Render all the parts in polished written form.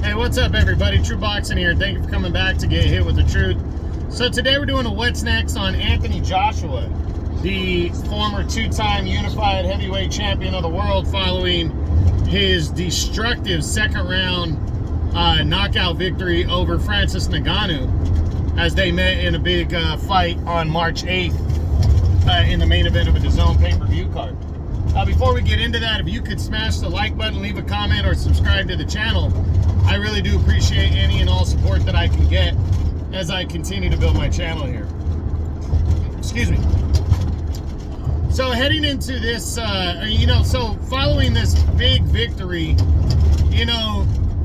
Hey, what's up, everybody? True Boxing here. Thank you for coming back to get hit with the truth. So today we're doing a what's next on Anthony Joshua, the former two-time unified heavyweight champion of the world, following his destructive second-round knockout victory over Francis Ngannou, as they met in a big fight on March 8th in the main event of a DAZN pay-per-view card. Before we get into that, if you could smash the like button, leave a comment, or subscribe to the channel, I really do appreciate any and all support that I can get as I continue to build my channel here. Excuse me. So heading into this, so following this big victory,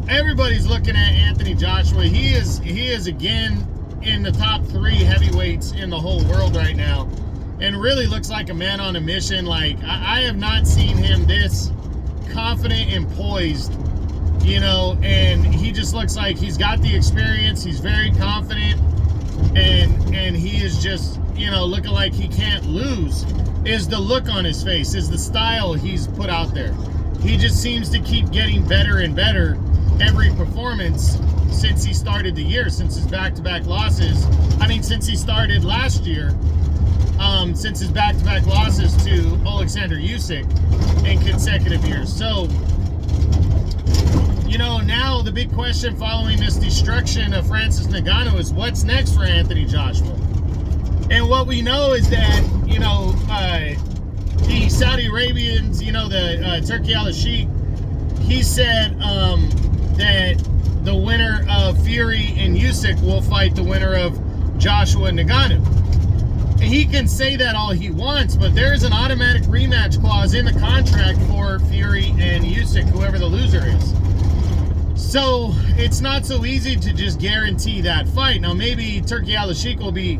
everybody's looking at Anthony Joshua. He is again in the top 3 heavyweights in the whole world right now, and really looks like a man on a mission. Like, I have not seen him this confident and poised, and he just looks like he's got the experience. He's very confident, and he is just, looking like he can't lose. Is the look on his face, is the style he's put out there. He just seems to keep getting better and better every performance since he started the year, since his back-to-back losses. Since he started last year, since his back-to-back losses to Alexander Usyk in consecutive years. So, now the big question following this destruction of Francis Ngannou is what's next for Anthony Joshua. And what we know is that, the Saudi Arabians, the Turkey al-Sheikh, he said that the winner of Fury and Usyk will fight the winner of Joshua and Ngannou. He can say that all he wants, but there's an automatic rematch clause in the contract for Fury and Usyk, whoever the loser is. So it's not so easy to just guarantee that fight. Now, maybe Turkey al-Sheikh will be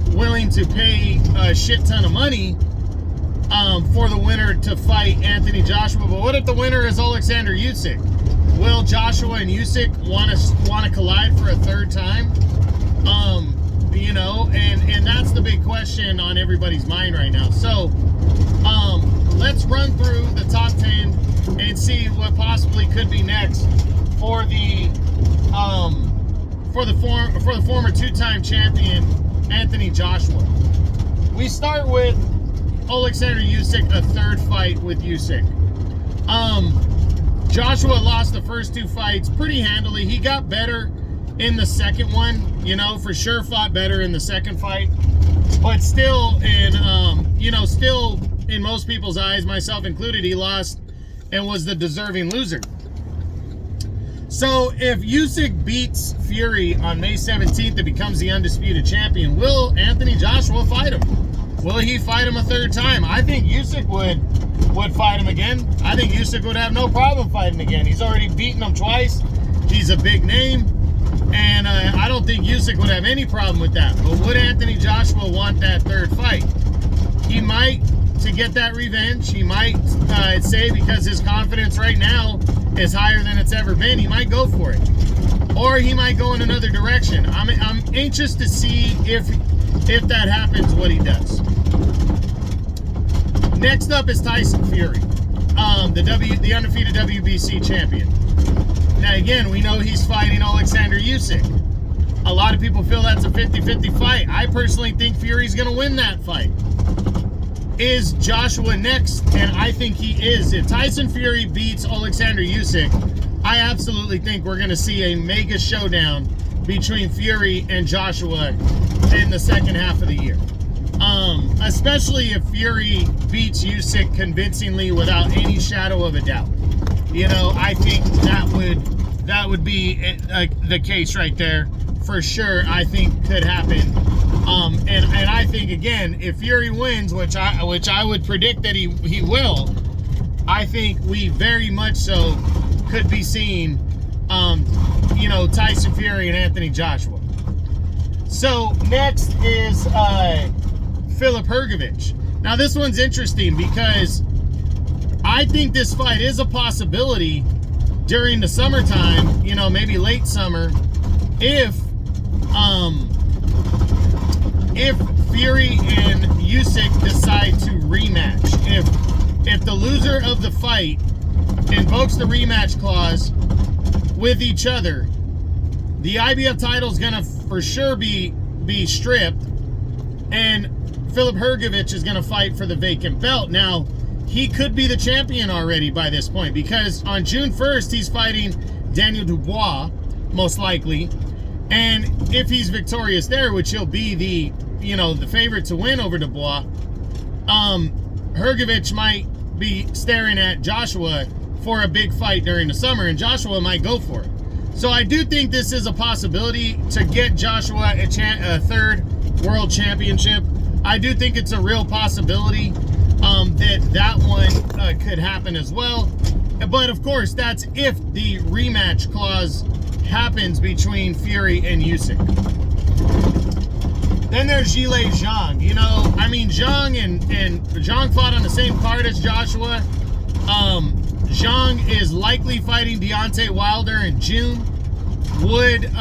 willing to pay a shit ton of money for the winner to fight Anthony Joshua. But what if the winner is Alexander Usyk? Will Joshua and Usyk want to collide for a third time? And that's the big question on everybody's mind right now. So let's run through the top 10 and see what possibly could be next for the former two-time champion Anthony Joshua. We start with Alexander Usyk, a third fight with Usyk. Joshua lost the first 2 fights pretty handily. He got better in the second one, for sure fought better in the second fight, but still still in most people's eyes, myself included, he lost and was the deserving loser. So if Usyk beats Fury on May 17th and becomes the undisputed champion, will Anthony Joshua fight him? Will he fight him a third time? I think Usyk would fight him again. I think Usyk would have no problem fighting again. He's already beaten him twice. He's a big name, and I don't think Usyk would have any problem with that. But would Anthony Joshua want that third fight? He might, to get that revenge. He might say, because his confidence right now is higher than it's ever been, he might go for it. Or he might go in another direction. I'm anxious to see if that happens, what he does. Next up is Tyson Fury, the undefeated WBC champion. Now, again, we know he's fighting Alexander Usyk. A lot of people feel that's a 50-50 fight. I personally think Fury's going to win that fight. Is Joshua next? And I think he is. If Tyson Fury beats Alexander Usyk, I absolutely think we're going to see a mega showdown between Fury and Joshua in the second half of the year. Especially if Fury beats Usyk convincingly without any shadow of a doubt. I think that would be the case right there for sure. I think could happen. And I think, again, if Fury wins, which I would predict that he will, I think we very much so could be seeing Tyson Fury and Anthony Joshua. So next is Filip Hrgović. Now, this one's interesting because I think this fight is a possibility during the summertime, maybe late summer, if Fury and Usyk decide to rematch. If the loser of the fight invokes the rematch clause with each other, the IBF title is going to for sure be stripped, and Filip Hrgović is going to fight for the vacant belt. Now, he could be the champion already by this point, because on June 1st, he's fighting Daniel Dubois, most likely. And if he's victorious there, which he'll be the favorite to win over Dubois, Hrgović might be staring at Joshua for a big fight during the summer, and Joshua might go for it. So I do think this is a possibility to get Joshua a third world championship. I do think it's a real possibility that one could happen as well. But of course, that's if the rematch clause happens between Fury and Usyk. Then there's Zhilei Zhang. Zhang and Zhang fought on the same card as Joshua. Zhang is likely fighting Deontay Wilder in June. Would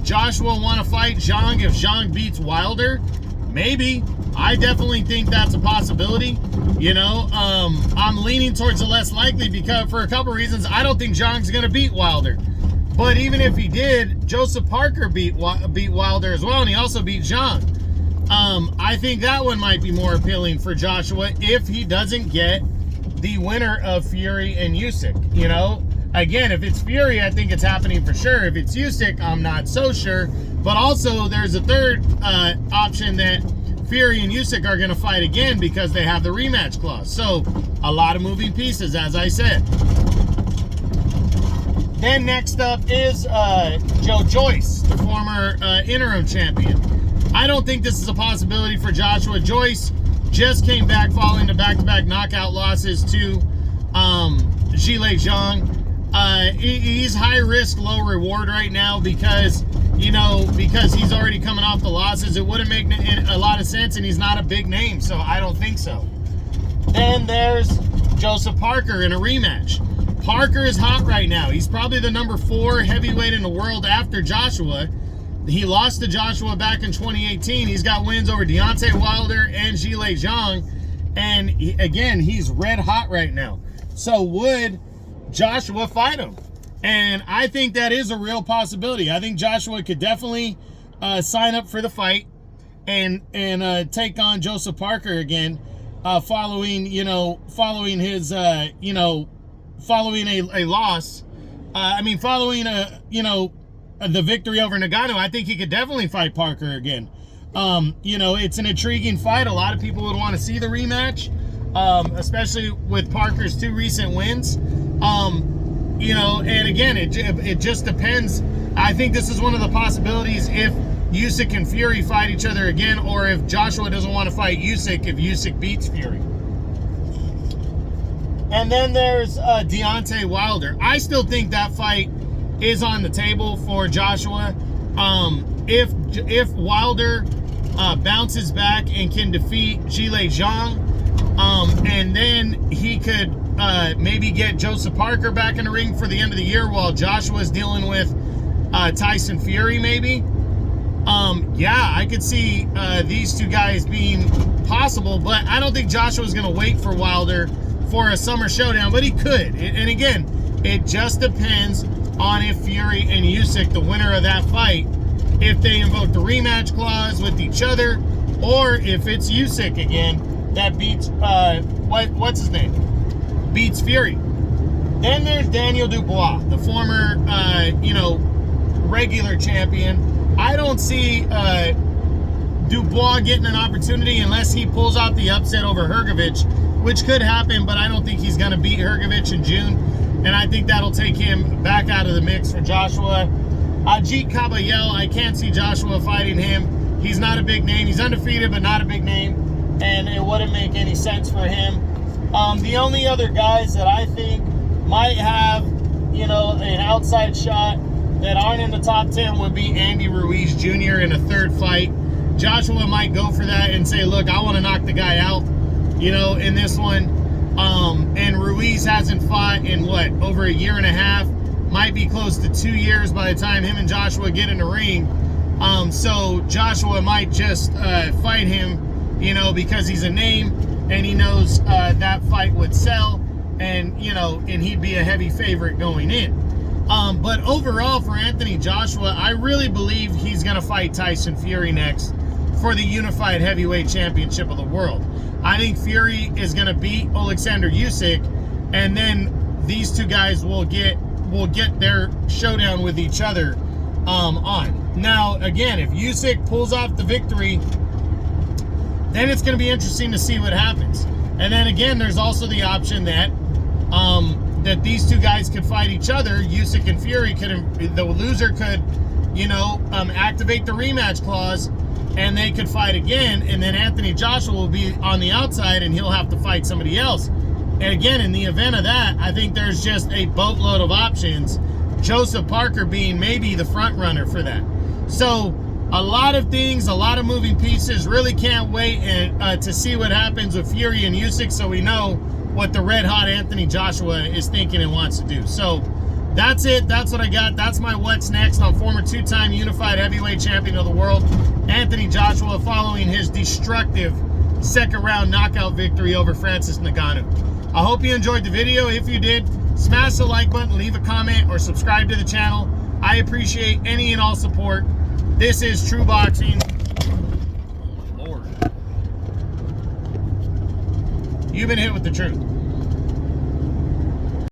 Joshua want to fight Zhang if Zhang beats Wilder? Maybe. I definitely think that's a possibility. I'm leaning towards the less likely because for a couple reasons. I don't think Zhang's going to beat Wilder. But even if he did, Joseph Parker beat Wilder as well, and he also beat Zhang. I think that one might be more appealing for Joshua if he doesn't get the winner of Fury and Usyk. Again, if it's Fury, I think it's happening for sure. If it's Usyk, I'm not so sure. But also, there's a third option that Fury and Usyk are going to fight again because they have the rematch clause. So, a lot of moving pieces, as I said. Then next up is Joe Joyce, the former interim champion. I don't think this is a possibility for Joshua. Joyce just came back following the back-to-back knockout losses to Zhilei Zhang. He's high risk, low reward right now because he's already coming off the losses. It wouldn't make a lot of sense, and he's not a big name, so I don't think so. Then there's Joseph Parker in a rematch. Parker is hot right now. He's probably the number 4 heavyweight in the world after Joshua. He lost to Joshua back in 2018. He's got wins over Deontay Wilder and Zhilei Zhang. And again, he's red hot right now. So would Joshua fight him? And I think that is a real possibility. I think Joshua could definitely sign up for the fight and take on Joseph Parker again, following his following a loss. Following the victory over Ngannou. I think he could definitely fight Parker again. It's an intriguing fight. A lot of people would want to see the rematch, especially with Parker's 2 recent wins. And again, it just depends. I think this is one of the possibilities if Usyk and Fury fight each other again, or if Joshua doesn't want to fight Usyk if Usyk beats Fury. And then there's Deontay Wilder. I still think that fight is on the table for Joshua. If Wilder bounces back and can defeat Zhilei Zhang, and then he could maybe get Joseph Parker back in the ring for the end of the year while Joshua's dealing with Tyson Fury, maybe. I could see these 2 guys being possible, but I don't think Joshua's going to wait for Wilder for a summer showdown, but he could. And again, it just depends on if Fury and Usyk, the winner of that fight, if they invoke the rematch clause with each other, or if it's Usyk again that beats what's his name? Beats Fury. Then there's Daniel Dubois, the former regular champion. I don't see Dubois getting an opportunity unless he pulls out the upset over Hrgović, which could happen, but I don't think he's going to beat Hrgović in June, and I think that'll take him back out of the mix for Joshua. Ajit Kabayel, I can't see Joshua fighting him. He's not a big name. He's undefeated, but not a big name, and it wouldn't make any sense for him. The only other guys that I think might have, an outside shot that aren't in the top 10 would be Andy Ruiz Jr. in a third fight. Joshua might go for that and say, look, I want to knock the guy out, in this one. And Ruiz hasn't fought in over a year and a half, might be close to 2 years by the time him and Joshua get in the ring. So Joshua might just fight him, because he's a name and he knows that fight would sell, and and he'd be a heavy favorite going in. But overall, for Anthony Joshua, I really believe he's going to fight Tyson Fury next for the unified heavyweight championship of the world. I think Fury is going to beat Alexander Usyk, and then these two guys will get their showdown with each other on. Now, again, if Usyk pulls off the victory, then it's going to be interesting to see what happens. And then again, there's also the option that that these two guys could fight each other. Usyk and Fury the loser could, activate the rematch clause, and they could fight again. And then Anthony Joshua will be on the outside, and he'll have to fight somebody else. And again, in the event of that, I think there's just a boatload of options. Joseph Parker being maybe the front runner for that. So a lot of things, a lot of moving pieces. Really can't wait to see what happens with Fury and Usyk, so we know what the red hot Anthony Joshua is thinking and wants to do. So that's it. That's what I got. That's my what's next on former two-time unified heavyweight champion of the world, Anthony Joshua, following his destructive second round knockout victory over Francis Ngannou. I hope you enjoyed the video. If you did, smash the like button, leave a comment, or subscribe to the channel. I appreciate any and all support. This is True Boxing. Oh my Lord. You've been hit with the truth.